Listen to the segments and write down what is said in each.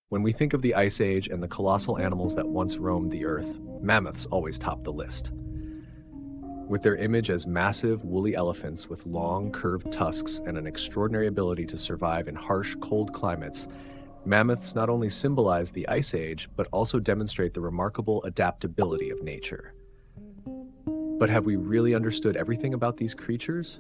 When we think of the Ice Age and the colossal animals that once roamed the Earth, mammoths always top the list. With their image as massive, woolly elephants with long, curved tusks and an extraordinary ability to survive in harsh, cold climates, mammoths not only symbolize the Ice Age, but also demonstrate the remarkable adaptability of nature. But have we really understood everything about these creatures?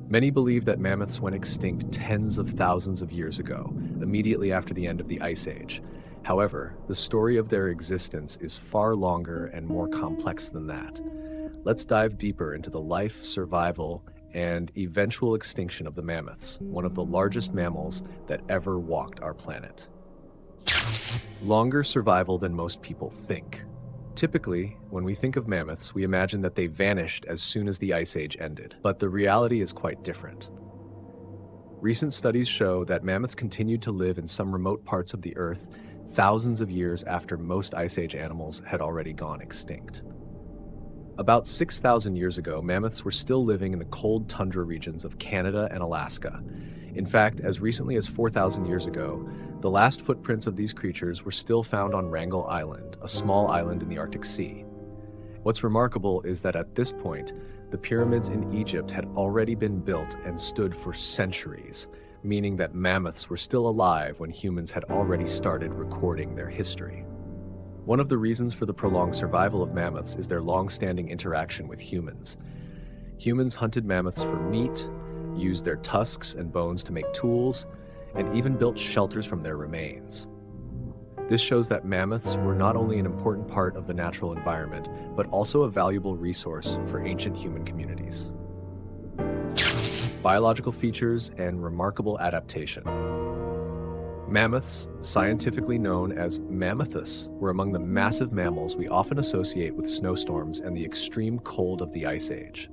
Many believe that mammoths went extinct tens of thousands of years ago, immediately after the end of the Ice Age. However, the story of their existence is far longer and more complex than that. Let's dive deeper into the life, survival, and eventual extinction of the mammoths, one of the largest mammals that ever walked our planet. Longer survival than most people think. Typically, when we think of mammoths, we imagine that they vanished as soon as the Ice Age ended, but the reality is quite different. Recent studies show that mammoths continued to live in some remote parts of the Earth thousands of years after most Ice Age animals had already gone extinct. About 6,000 years ago, mammoths were still living in the cold tundra regions of Canada and Alaska. In fact, as recently as 4,000 years ago, the last footprints of these creatures were still found on Wrangel Island, a small island in the Arctic Sea. What's remarkable is that at this point, the pyramids in Egypt had already been built and stood for centuries, meaning that mammoths were still alive when humans had already started recording their history. One of the reasons for the prolonged survival of mammoths is their long-standing interaction with humans. Humans hunted mammoths for meat, used their tusks and bones to make tools, and even built shelters from their remains. This shows that mammoths were not only an important part of the natural environment, but also a valuable resource for ancient human communities. Biological features and remarkable adaptation. Mammoths, scientifically known as Mammothus, were among the massive mammals we often associate with snowstorms and the extreme cold of the Ice Age.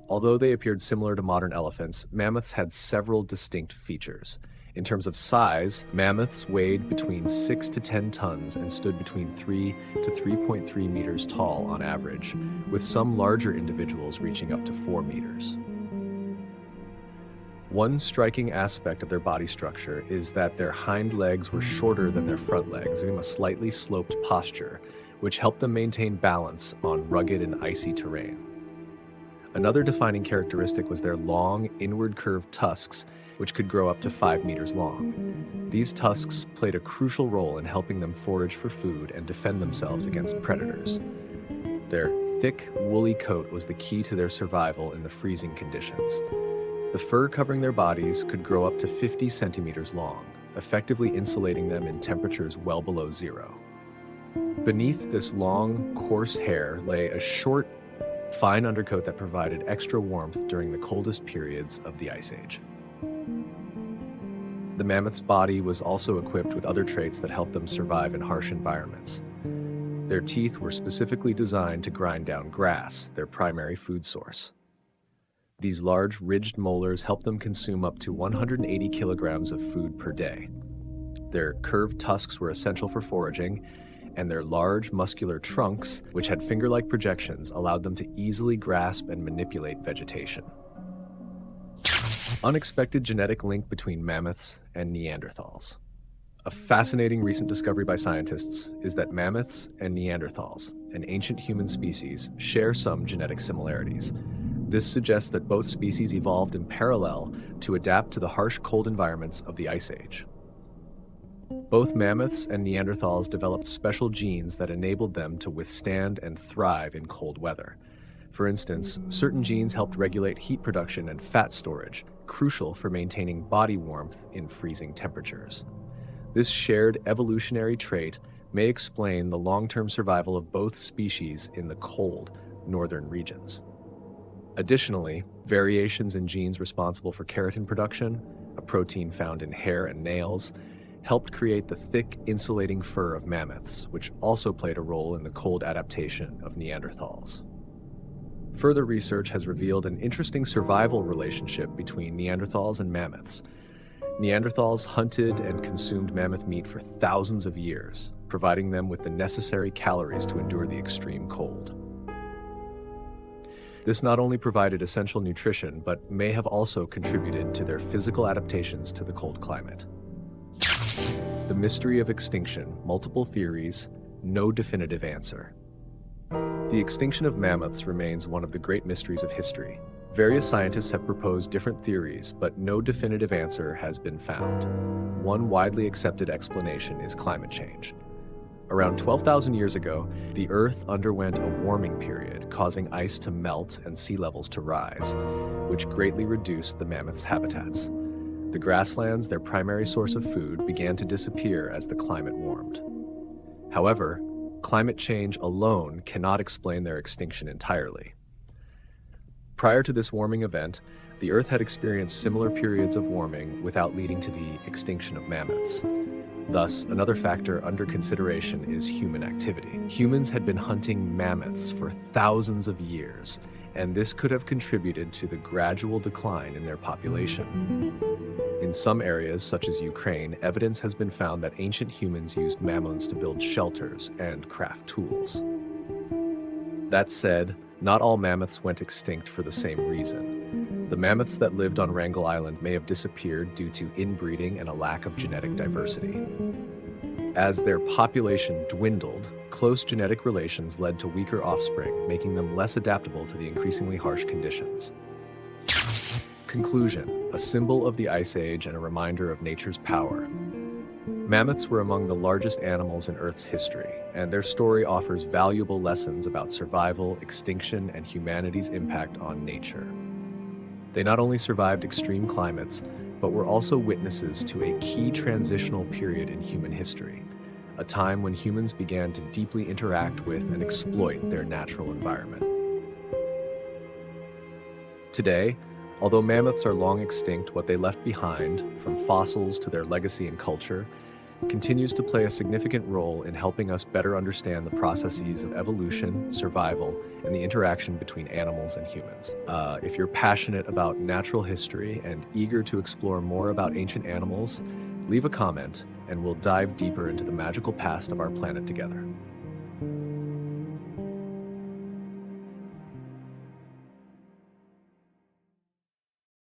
Although they appeared similar to modern elephants, mammoths had several distinct features. In terms of size, mammoths weighed between 6 to 10 tons and stood between 3 to 3.3 meters tall on average, with some larger individuals reaching up to 4 meters. One striking aspect of their body structure is that their hind legs were shorter than their front legs, giving them a slightly sloped posture, which helped them maintain balance on rugged and icy terrain. Another defining characteristic was their long, inward curved tusks, which could grow up to 5 meters long. These tusks played a crucial role in helping them forage for food and defend themselves against predators. Their thick, woolly coat was the key to their survival in the freezing conditions. The fur covering their bodies could grow up to 50 centimeters long, effectively insulating them in temperatures well below zero. Beneath this long, coarse hair lay a short, fine undercoat that provided extra warmth during the coldest periods of the Ice Age. The mammoth's body was also equipped with other traits that helped them survive in harsh environments. Their teeth were specifically designed to grind down grass, their primary food source. These large, ridged molars helped them consume up to 180 kilograms of food per day. Their curved tusks were essential for foraging, and their large, muscular trunks, which had finger-like projections, allowed them to easily grasp and manipulate vegetation. Unexpected genetic link between mammoths and Neanderthals. A fascinating recent discovery by scientists is that mammoths and Neanderthals, an ancient human species, share some genetic similarities. This suggests that both species evolved in parallel to adapt to the harsh, cold environments of the Ice Age. Both mammoths and Neanderthals developed special genes that enabled them to withstand and thrive in cold weather. For instance, certain genes helped regulate heat production and fat storage, crucial for maintaining body warmth in freezing temperatures. This shared evolutionary trait may explain the long-term survival of both species in the cold, northern regions. Additionally, variations in genes responsible for keratin production, a protein found in hair and nails, helped create the thick, insulating fur of mammoths, which also played a role in the cold adaptation of Neanderthals. Further research has revealed an interesting survival relationship between Neanderthals and mammoths. Neanderthals hunted and consumed mammoth meat for thousands of years, providing them with the necessary calories to endure the extreme cold. This not only provided essential nutrition, but may have also contributed to their physical adaptations to the cold climate. The mystery of extinction, multiple theories, no definitive answer. The extinction of mammoths remains one of the great mysteries of history. Various scientists have proposed different theories, but no definitive answer has been found. One widely accepted explanation is climate change. Around 12,000 years ago, the Earth underwent a warming period, causing ice to melt and sea levels to rise, which greatly reduced the mammoths' habitats. The grasslands, their primary source of food, began to disappear as the climate warmed. However, climate change alone cannot explain their extinction entirely. Prior to this warming event, the Earth had experienced similar periods of warming without leading to the extinction of mammoths. Thus, another factor under consideration is human activity. Humans had been hunting mammoths for thousands of years, and this could have contributed to the gradual decline in their population. In some areas, such as Ukraine, evidence has been found that ancient humans used mammoths to build shelters and craft tools. That said, not all mammoths went extinct for the same reason. The mammoths that lived on Wrangel Island may have disappeared due to inbreeding and a lack of genetic diversity. As their population dwindled, close genetic relations led to weaker offspring, making them less adaptable to the increasingly harsh conditions. Conclusion: a symbol of the Ice Age and a reminder of nature's power. Mammoths were among the largest animals in Earth's history, and their story offers valuable lessons about survival, extinction, and humanity's impact on nature. They not only survived extreme climates, but were also witnesses to a key transitional period in human history, a time when humans began to deeply interact with and exploit their natural environment. Today, although mammoths are long extinct, what they left behind, from fossils to their legacy and culture, continues to play a significant role in helping us better understand the processes of evolution, survival, and the interaction between animals and humans. If you're passionate about natural history and eager to explore more about ancient animals, leave a comment and we'll dive deeper into the magical past of our planet together.